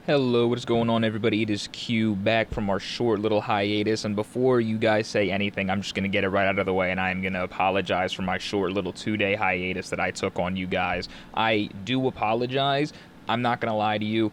Hello, what is going on, everybody? It is Q back from our short little hiatus, and before you guys say anything, I'm just going to get it right out of the way, and I am going to apologize for my short little 2-day hiatus that I took on you guys. I do apologize. I'm not going to lie to you.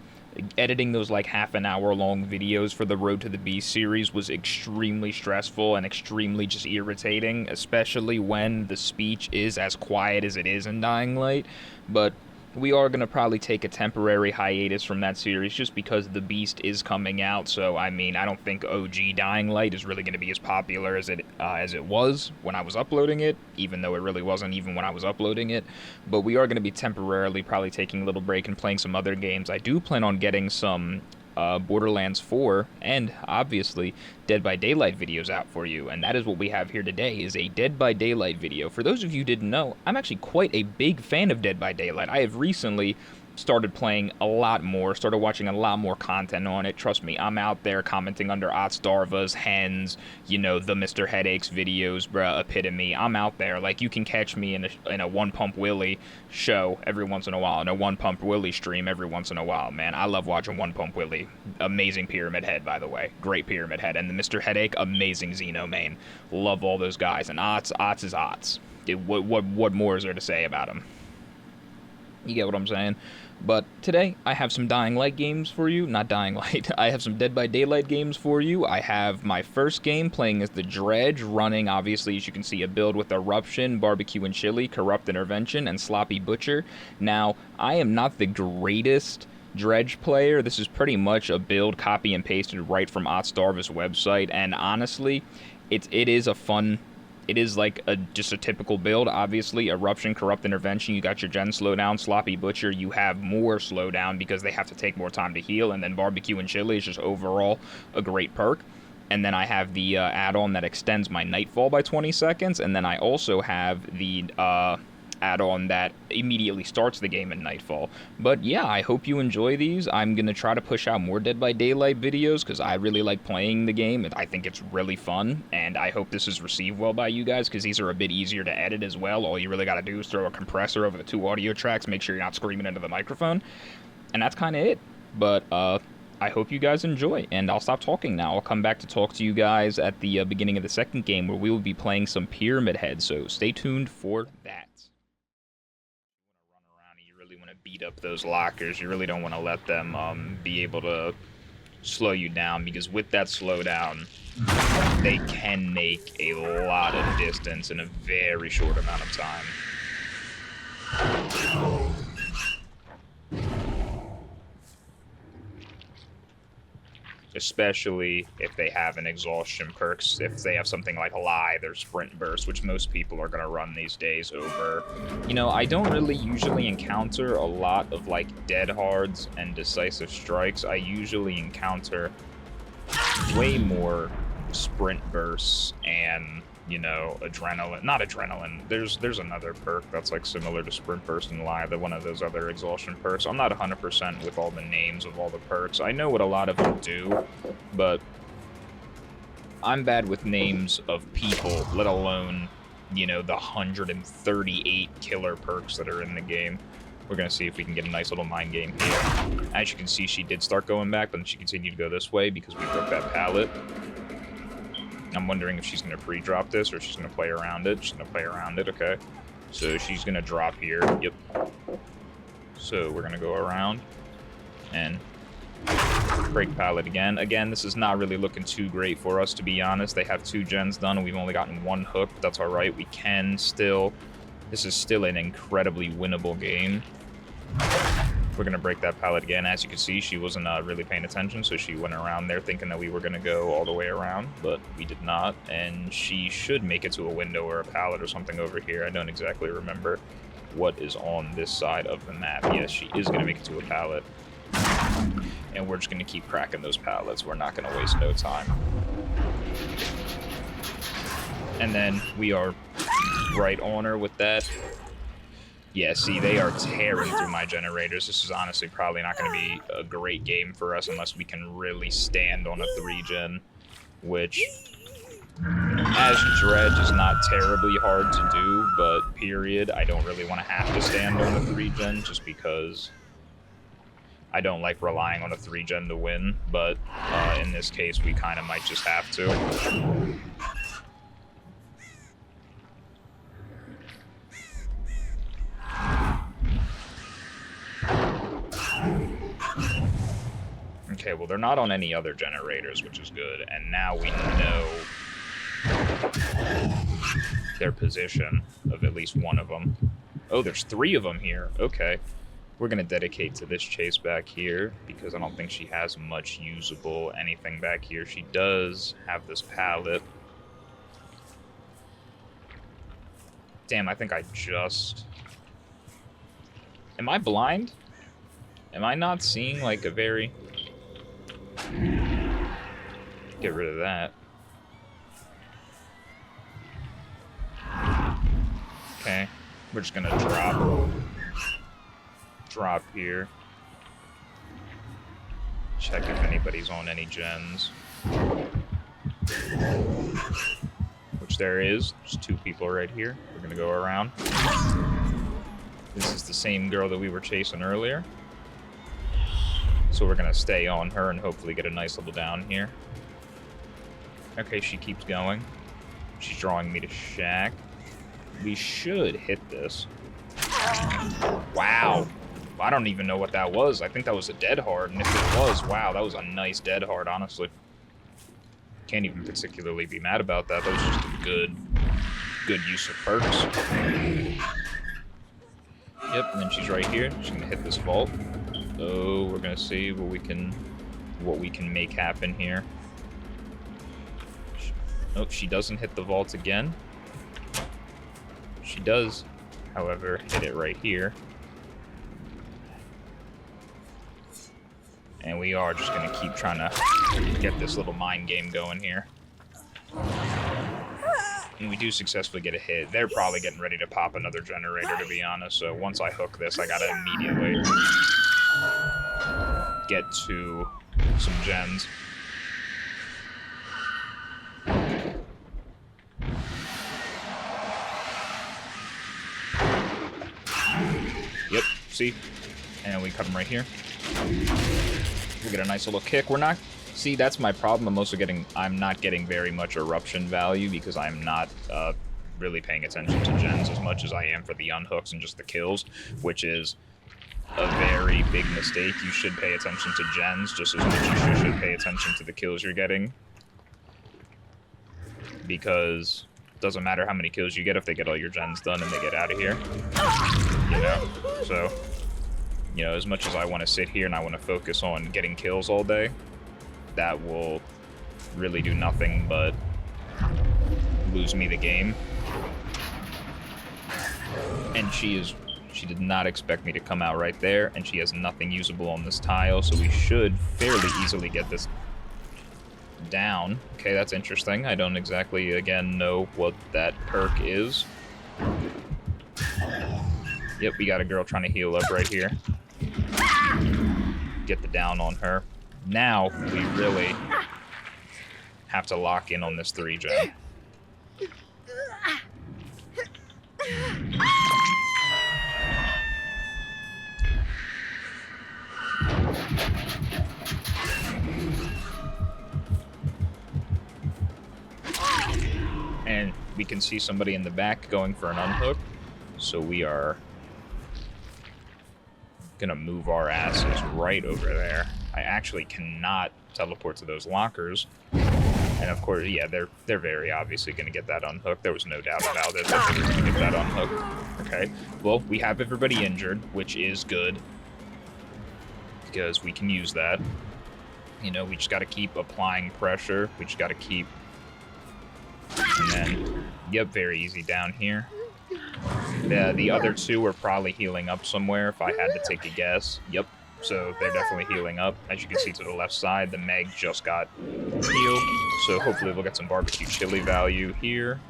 Editing those like half an hour long videos for the Road to the Beast series was extremely stressful and extremely just irritating, especially when the speech is as quiet as it is in Dying Light. But we are going to probably take a temporary hiatus from that series just because the Beast is coming out. So, I mean, I don't think OG Dying Light is really going to be as popular as it was when I was uploading it, even though it really wasn't even when I was uploading it. But we are going to be temporarily probably taking a little break and playing some other games. I do plan on getting some Borderlands 4 and obviously Dead by Daylight videos out for you, and that is what we have here today, is a Dead by Daylight video. For those of you who didn't know, I'm actually quite a big fan of Dead by Daylight. I have recently started playing a lot more, started watching a lot more content on it. Trust me, I'm out there commenting under Otsdarva's, Hens, you know, the Mr. Headaches videos, bruh, epitome. I'm out there. Like, you can catch me in a One Pump Willie show every once in a while, in a One Pump Willie stream every once in a while, man. I love watching One Pump Willie. Amazing Pyramid Head, by the way. Great Pyramid Head. And the Mr. Headache, amazing Xeno main. Love all those guys. And Ots is Ots. What more is there to say about him? You get what I'm saying? But today, I have some Dying Light games for you. Not Dying Light. I have some Dead by Daylight games for you. I have my first game playing as the Dredge, running, obviously, as you can see, a build with Eruption, Barbecue and Chili, Corrupt Intervention, and Sloppy Butcher. Now, I am not the greatest Dredge player. This is pretty much a build copy and pasted right from Otsdarva's website, and honestly, it is a fun... It is like just a typical build. Obviously, Eruption, Corrupt Intervention, you got your Gen slowdown. Sloppy Butcher, you have more slowdown because they have to take more time to heal. And then Barbecue and Chili is just overall a great perk. And then I have the add-on that extends my Nightfall by 20 seconds. And then I also have the add-on that immediately starts the game in Nightfall. But yeah, I hope you enjoy these. I'm going to try to push out more Dead by Daylight videos because I really like playing the game. I think it's really fun, and I hope this is received well by you guys because these are a bit easier to edit as well. All you really got to do is throw a compressor over the two audio tracks, make sure you're not screaming into the microphone, and that's kind of it. But I hope you guys enjoy, and I'll stop talking now. I'll come back to talk to you guys at the beginning of the second game where we will be playing some Pyramid Head, so stay tuned for that. Beat up those lockers. You really don't want to let them be able to slow you down, because with that slowdown, they can make a lot of distance in a very short amount of time. Especially if they have an exhaustion perks, if they have something like Lithe or Sprint Burst, which most people are going to run these days over. You know, I don't really usually encounter a lot of, like, Dead Hards and Decisive Strikes. I usually encounter way more Sprint Bursts and, you know, Adrenaline. Not Adrenaline. There's another perk that's, like, similar to Sprint Burst and Lithe, one of those other exhaustion perks. I'm not 100% with all the names of all the perks. I know what a lot of them do, but I'm bad with names of people, let alone, you know, the 138 killer perks that are in the game. We're going to see if we can get a nice little mind game here. As you can see, she did start going back, but then she continued to go this way because we broke that pallet. I'm wondering if she's going to pre-drop this or she's going to play around it. She's going to play around it, okay. So she's going to drop here. Yep. So we're going to go around and break pallet again. Again, this is not really looking too great for us, to be honest. They have 2 gens done and we've only gotten 1 hook, but that's alright. We can still... This is still an incredibly winnable game. We're going to break that pallet again. As you can see, she wasn't really paying attention, so she went around there thinking that we were going to go all the way around, but we did not, and she should make it to a window or a pallet or something over here. I don't exactly remember what is on this side of the map. Yes, she is going to make it to a pallet, and we're just going to keep cracking those pallets. We're not going to waste no time. And then we are right on her with that. Yeah, see, they are tearing through my generators. This is honestly probably not going to be a great game for us unless we can really stand on a 3-gen, which, as Dredge, is not terribly hard to do, but period, I don't really want to have to stand on a 3-gen just because I don't like relying on a 3-gen to win, but in this case, we kind of might just have to. Okay, well, they're not on any other generators, which is good, and now we know their position of at least one of them. Oh, there's 3 of them here. Okay. We're going to dedicate to this chase back here because I don't think she has much usable anything back here. She does have this pallet. Damn, I think I just... Am I blind? Am I not seeing, like, a very... Get rid of that. Okay. We're just going to drop here. Check if anybody's on any gens. Which there is. There's 2 people right here. We're gonna go around. This is the same girl that we were chasing earlier. So we're gonna stay on her and hopefully get a nice little down here. Okay, she keeps going. She's drawing me to shack. We should hit this. Wow. I don't even know what that was. I think that was a dead hard, and if it was, wow, that was a nice dead hard, honestly. Can't even particularly be mad about that. That was just a good use of perks. Yep, and then she's right here. She's gonna hit this vault. So we're gonna see what we can make happen here. Nope, she doesn't hit the vault again. She does, however, hit it right here. And we are just going to keep trying to get this little mind game going here. And we do successfully get a hit. They're probably getting ready to pop another generator, to be honest. So once I hook this, I got to immediately get to some gens. Yep, see? And we cut them right here. We get a nice little kick. We're not... See, that's my problem. I'm not getting very much eruption value because I'm not really paying attention to gens as much as I am for the unhooks and just the kills, which is a very big mistake. You should pay attention to gens just as much as you should pay attention to the kills you're getting. Because it doesn't matter how many kills you get if they get all your gens done and they get out of here. You know? So... You know, as much as I want to sit here and I want to focus on getting kills all day, that will really do nothing but lose me the game. And she did not expect me to come out right there, and she has nothing usable on this tile, so we should fairly easily get this down. Okay, that's interesting. I don't exactly, again, know what that perk is. Yep, we got a girl trying to heal up right here. Get the down on her. Now, we really have to lock in on this 3-gen. And we can see somebody in the back going for an unhook, so we are gonna move our asses right over there. I actually cannot teleport to those lockers, and of course, yeah, they're very obviously gonna get that unhooked. There was no doubt about it that they were gonna get that unhooked. Okay, well, we have everybody injured, which is good because we can use that. You know, we just got to keep applying pressure. We just got to keep, and then, yep, very easy down here. The other 2 are probably healing up somewhere, if I had to take a guess. Yep, so they're definitely healing up. As you can see to the left side, the Meg just got healed, so hopefully we'll get some barbecue chili value here,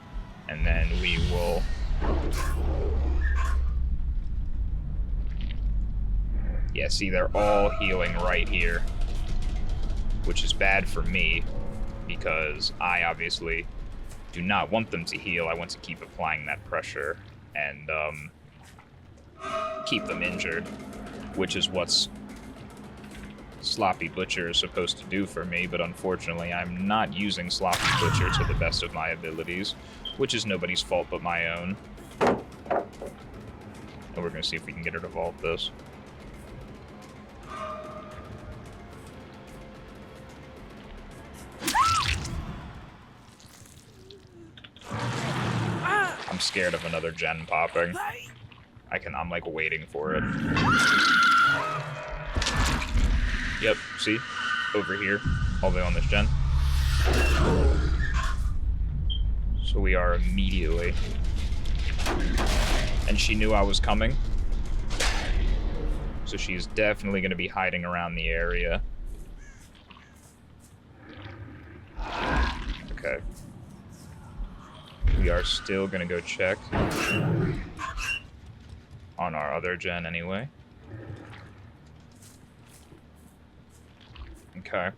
and then we will... Yeah, see, they're all healing right here, which is bad for me, because I obviously do not want them to heal. I want to keep applying that pressure and keep them injured, which is what's Sloppy Butcher is supposed to do for me, but unfortunately I'm not using Sloppy Butcher to the best of my abilities, which is nobody's fault but my own. And we're going to see if we can get her to vault this. I'm scared of another gen popping. I'm like waiting for it. Yep, see? Over here, all the way on this gen. So we are immediately. And she knew I was coming. So she's definitely going to be hiding around the area. Okay. We are still going to go check on our other gen anyway. Okay.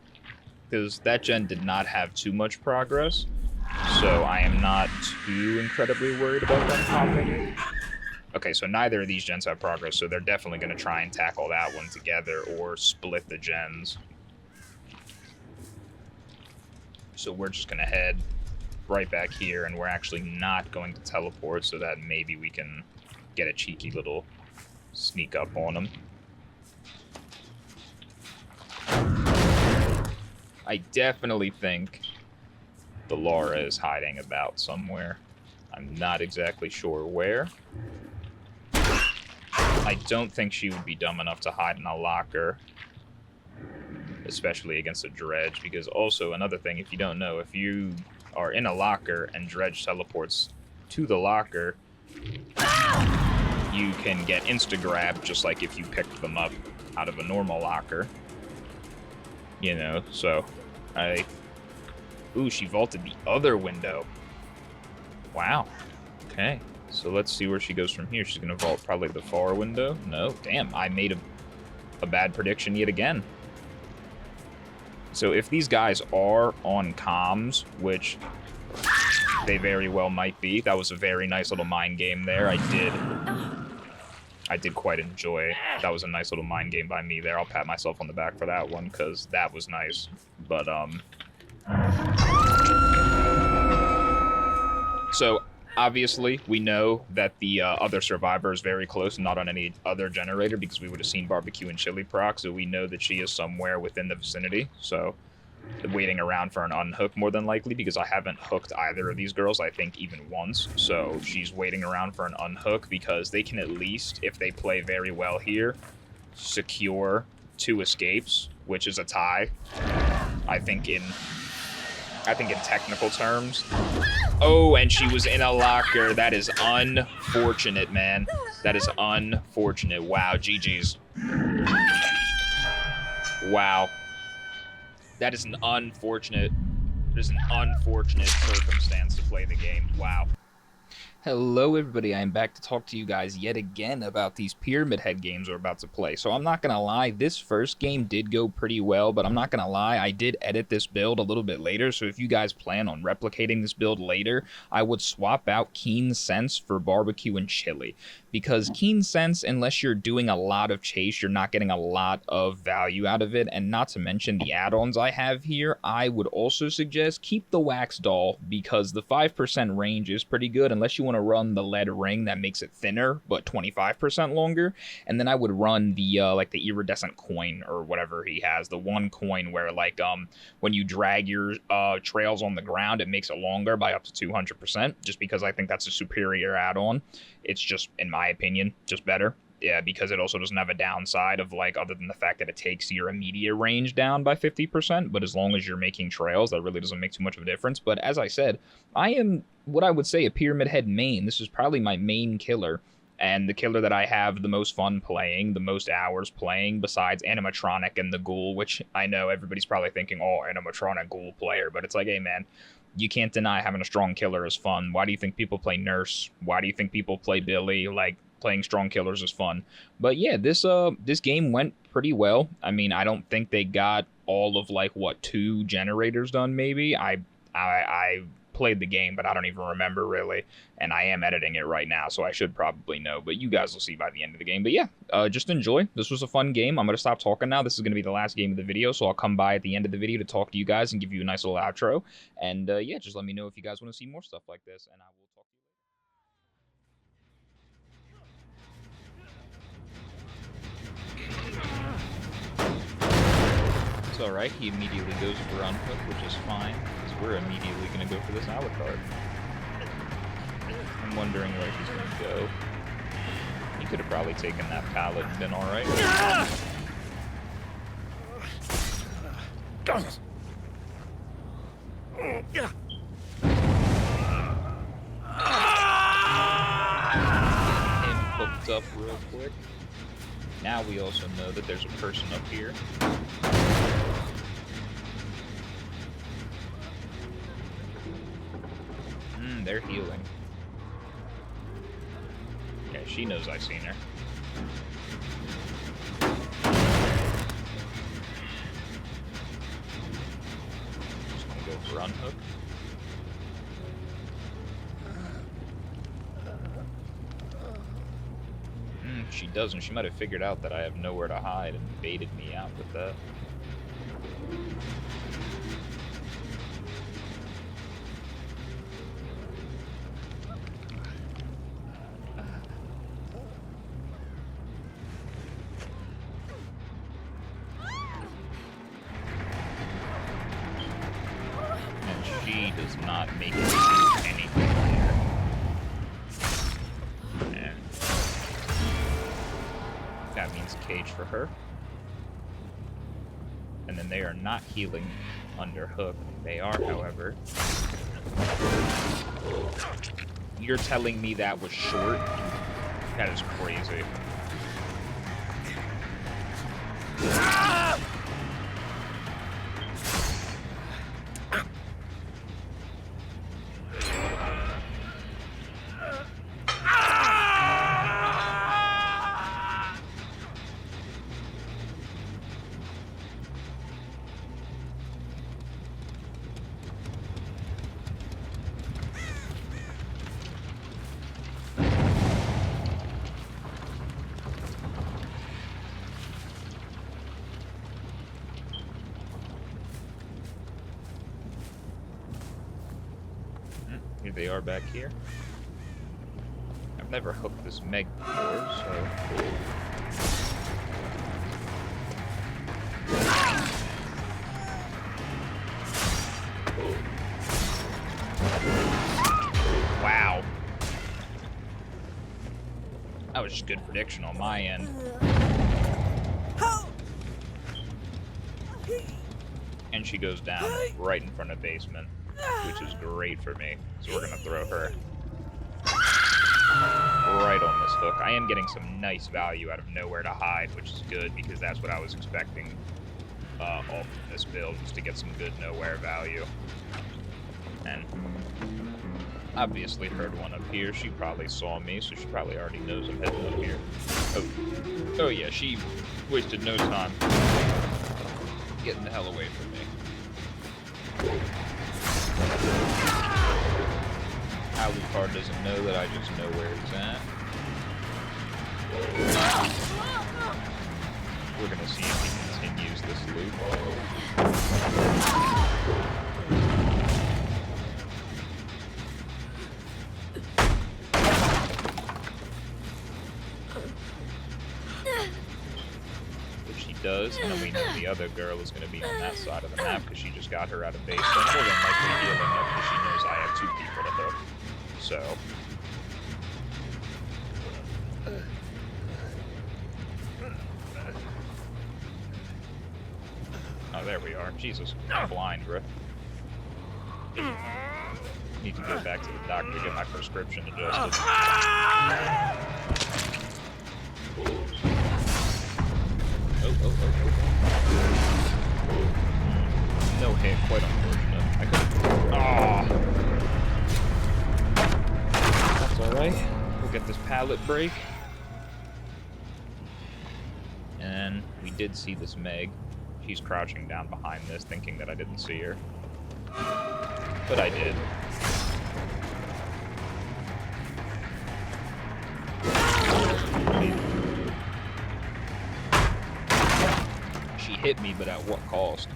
Because that gen did not have too much progress, so I am not too incredibly worried about them popping. Okay, so neither of these gens have progress, so they're definitely going to try and tackle that one together or split the gens. So we're just going to head right back here, and we're actually not going to teleport so that maybe we can get a cheeky little sneak up on them. I definitely think the Laura is hiding about somewhere. I'm not exactly sure where. I don't think she would be dumb enough to hide in a locker, especially against a Dredge, because also another thing, if you don't know, if you are in a locker and Dredge teleports to the locker, you can get insta-grab just like if you picked them up out of a normal locker. You know, so ooh, she vaulted the other window. Wow. Okay. So let's see where she goes from here. She's going to vault probably the far window. No, damn, I made a bad prediction yet again. So if these guys are on comms, which they very well might be, that was a very nice little mind game there. I did quite enjoy. That was a nice little mind game by me there. I'll pat myself on the back for that one, because that was nice. But, so, obviously, we know that the other survivor is very close and not on any other generator, because we would have seen barbecue and chili proc, so we know that she is somewhere within the vicinity. So, waiting around for an unhook more than likely, because I haven't hooked either of these girls, I think, even once. So she's waiting around for an unhook, because they can at least, if they play very well here, secure 2 escapes, which is a tie. I think in technical terms. Oh, and she was in a locker. That is unfortunate, man. That is unfortunate. Wow, GG's. Wow. That is an unfortunate circumstance to play the game. Wow. Hello everybody, I am back to talk to you guys yet again about these Pyramid Head games we're about to play. So I'm not going to lie, this first game did go pretty well, but I'm not going to lie, I did edit this build a little bit later, so if you guys plan on replicating this build later, I would swap out Keen Sense for Barbecue and Chili. Because Keen Sense, unless you're doing a lot of chase, you're not getting a lot of value out of it, and not to mention the add-ons I have here, I would also suggest keep the Wax Doll, because the 5% range is pretty good, unless you want to run the lead ring that makes it thinner but 25% longer. And then I would run the like the iridescent coin or whatever he has, the one coin where like when you drag your trails on the ground, it makes it longer by up to 200%, just because I think that's a superior add-on. It's just, in my opinion, just better. Yeah, because it also doesn't have a downside of, like, other than the fact that it takes your immediate range down by 50%, but as long as you're making trails, that really doesn't make too much of a difference. But as I said, I am what I would say a Pyramid Head main. This is probably my main killer, and the killer that I have the most fun playing, the most hours playing, besides Animatronic and the Ghoul, which I know everybody's probably thinking, oh, Animatronic Ghoul player, but it's like, hey, man, you can't deny having a strong killer is fun. Why do you think people play Nurse? Why do you think people play Billy? Like, playing strong killers is fun. But yeah, this game went pretty well. I mean, I don't think they got all of, like, what, 2 generators done, maybe? I played the game, but I don't even remember really. And I am editing it right now, so I should probably know. But you guys will see by the end of the game. But yeah, just enjoy. This was a fun game. I'm going to stop talking now. This is going to be the last game of the video, so I'll come by at the end of the video to talk to you guys and give you a nice little outro. And yeah, just let me know if you guys want to see more stuff like this, and I will talk to you later. It's alright, he immediately goes for unhook, which is fine, because we're immediately going to go for this Alucard. I'm wondering where he's going to go. He could have probably taken that pallet and been alright. Him hooked up real quick. Now we also know that there's a person up here. They're healing. Yeah, she knows I've seen her. Just gonna go for unhook. She doesn't. She might have figured out that I have nowhere to hide and baited me out with that. And she does not make it do anything here. And that means cage for her. And then they are not healing under hook. They are, however. You're telling me that was short? That is crazy. Here they are back here. I've never hooked this Meg before, so... Wow. That was just good prediction on my end. And she goes down right in front of basement, which is great for me. So we're gonna throw her right on this hook. I am getting some nice value out of nowhere to hide, which is good because that's what I was expecting off of this build, just to get some good nowhere value. And obviously heard one up here. She probably saw me, so she probably already knows I'm heading up here. Oh yeah, she wasted no time getting the hell away from me. Alucard doesn't know that I just know where he's at. We're gonna see if he continues this loop. If she does, then we know the other girl is gonna be on that side of the map because she just got her out of base. So more than likely healing up because she knows I have 2 people to hook. So oh, there we are. Jesus, I'm blind, bro. Need to go back to the doctor to get my prescription adjusted. Oh. No hit, quite unfortunate. I could've... Ah. That's alright. We'll get this pallet break. And we did see this Meg. She's crouching down behind this, thinking that I didn't see her. But I did. hit me, but at what cost?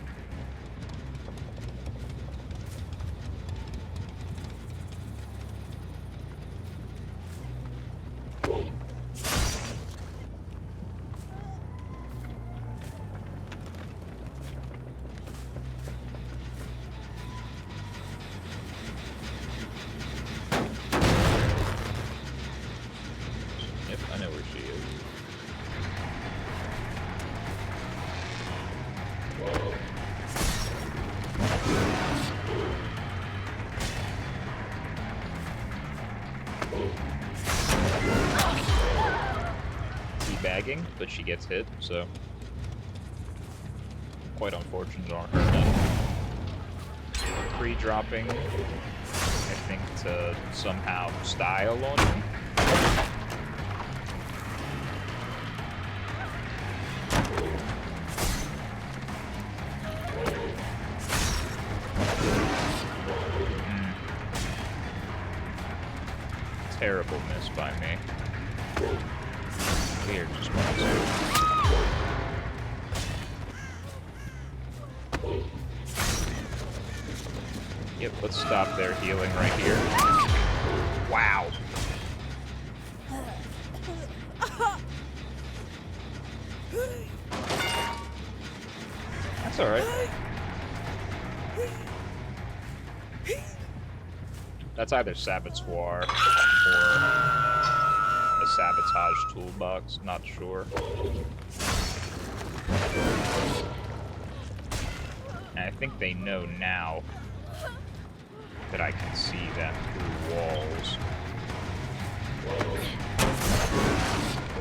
Yep, I know where she is. Teabagging, but she gets hit, so quite unfortunate on her end. Pre-dropping, I think, to somehow style on him. Terrible miss by me. Weird, just one, two. Yep, let's stop their healing right here. Wow. That's alright. That's either Saboteur or a Sabotage toolbox, not sure. And I think they know now that I can see them through walls.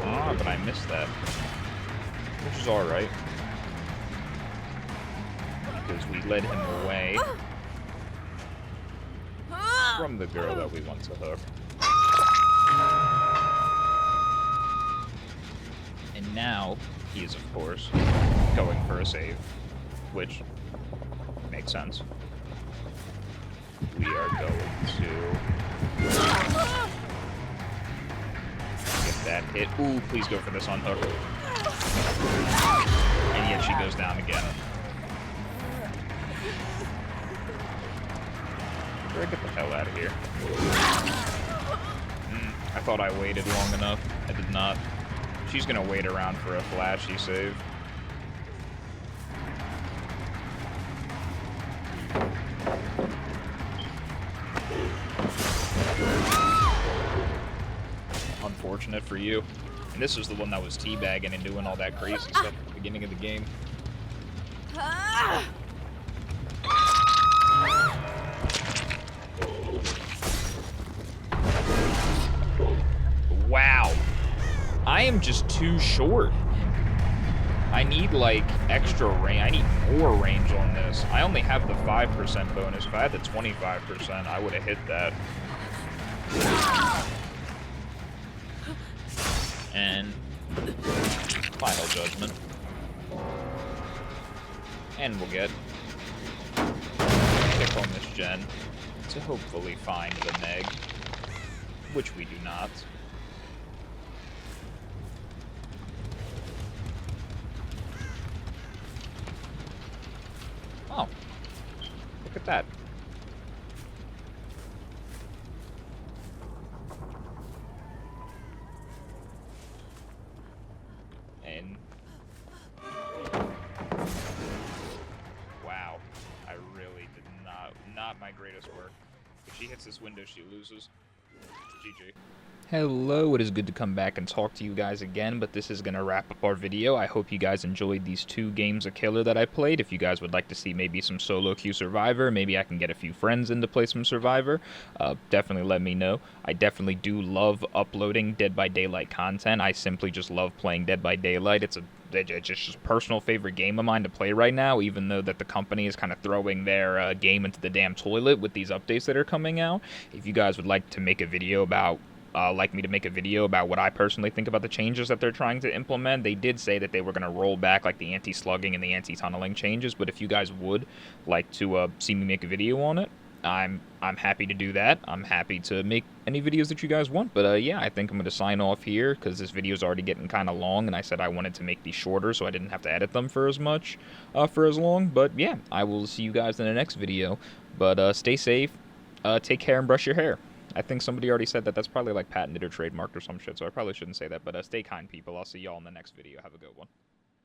Ah, but I missed that. Which is alright. Because we led him away from the girl that we want to hook. And now, he is, of course, going for a save, which makes sense. We are going to get that hit. Ooh, please go for this on hook. And yet she goes down again. Get the hell out of here. I thought I waited long enough. I did not. She's gonna wait around for a flashy save. Unfortunate for you. And this was the one that was teabagging and doing all that crazy stuff at the beginning of the game. Wow. I am just too short. I need, like, extra range. I need more range on this. I only have the 5% bonus. If I had the 25%, I would have hit that. And final judgment. And we'll get pick on this gen to hopefully find the Meg, which we do not. Oh, look at that. And wow, I really did not my greatest work. If she hits this window, she loses. GG. Hello, it is good to come back and talk to you guys again, but this is going to wrap up our video. I hope you guys enjoyed these 2 games of Killer that I played. If you guys would like to see maybe some solo queue Survivor, maybe I can get a few friends in to play some Survivor, definitely let me know. I definitely do love uploading Dead by Daylight content. I simply just love playing Dead by Daylight. It's just a personal favorite game of mine to play right now, even though that the company is kind of throwing their game into the damn toilet with these updates that are coming out. If you guys would like to make a video about what I personally think about the changes that they're trying to implement. They did say that they were going to roll back like the anti-slugging and the anti-tunneling changes, but if you guys would like to see me make a video on it, I'm happy to do that. I'm happy to make any videos that you guys want. But yeah, I think I'm gonna sign off here because this video is already getting kind of long, and I said I wanted to make these shorter so I didn't have to edit them for as much, for as long. But yeah, I will see you guys in the next video. But stay safe, take care, and brush your hair. I think somebody already said that. That's probably like patented or trademarked or some shit, so I probably shouldn't say that. But stay kind, people. I'll see y'all in the next video. Have a good one.